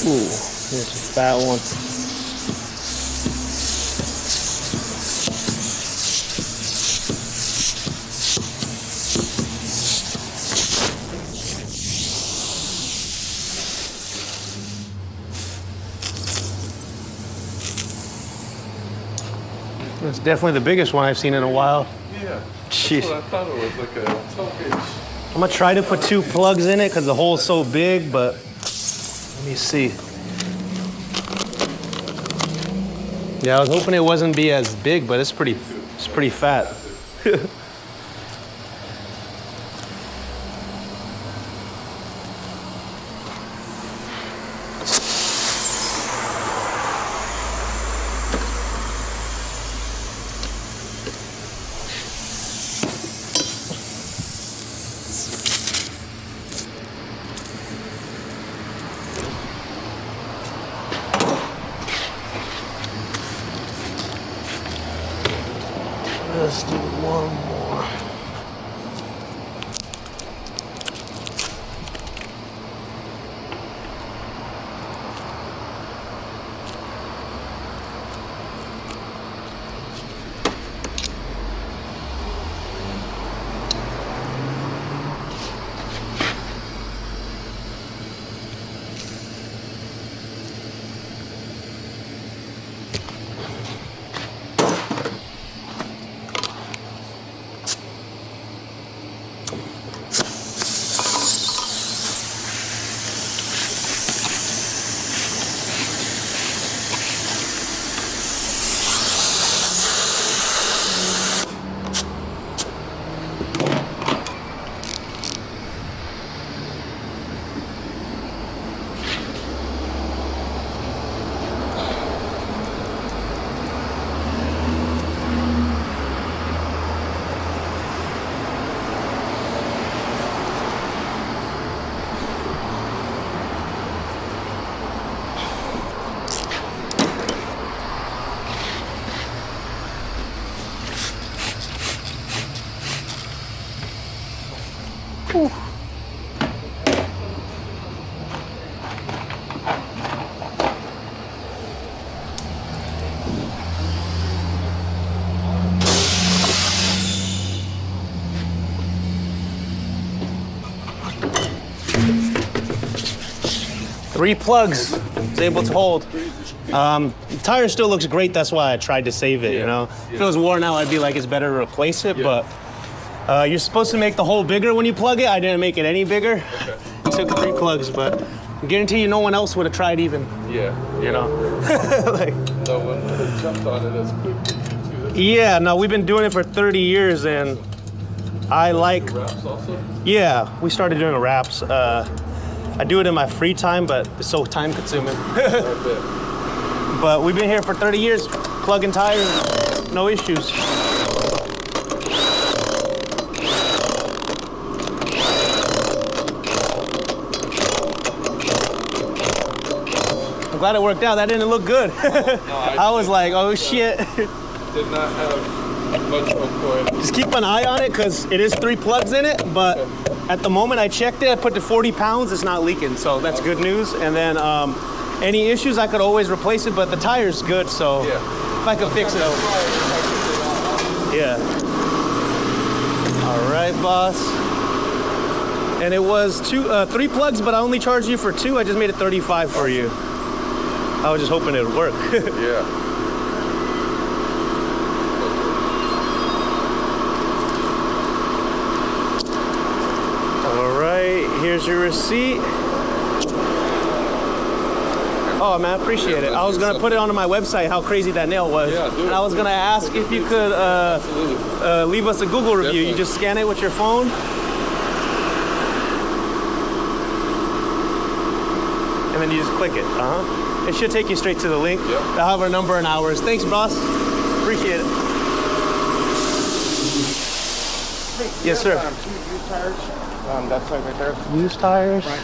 Ooh, here's a fat one. It's definitely the biggest one I've seen in a while. Yeah. Jeez. That's what I thought it was, like a 12-gauge. I'm gonna try to put 2 plugs in it because the hole's so big, but let me see. Yeah, I was hoping it wasn't be as big, but it's pretty fat. Let's do one more. Whew. Three plugs, was able to hold. The tire still looks great, that's why I tried to save it, you know? If it was worn out, I'd be like, it's better to replace it, but you're supposed to make the hole bigger when you plug it. I didn't make it any bigger. It took 3 plugs, but I guarantee you no one else would have tried even. Yeah. You know? Like, No one jumped on it as quickly too. yeah, no, we've been doing it for 30 years, and I like... Wraps also? Yeah, we started doing wraps. I do it in my free time, but it's so time consuming. But we've been here for 30 years, plugging tires, no issues. I'm glad it worked out. That didn't look good. I was like, oh shit. Did not have much hope for it. Just keep an eye on it because it is 3 plugs in it, but at the moment I checked it, I put the 40 pounds, it's not leaking, so that's good news. And then any issues, I could always replace it, but the tire's good, so if I could fix it, yeah. All right, boss. And it was 3 plugs, but I only charged you for 2. I just made it 35 for you. I was just hoping it would work. Yeah. Here's your receipt. Oh man, I appreciate it. I was gonna put it onto my website how crazy that nail was. Yeah, and I was gonna ask if you could leave us a Google review. Definitely. You just scan it with your phone. And then you just click it. It should take you straight to the link. Yep. They'll have our number and hours. Thanks, boss. Appreciate it. Yes, sir. Used tires. That side right there. Used tires. Right.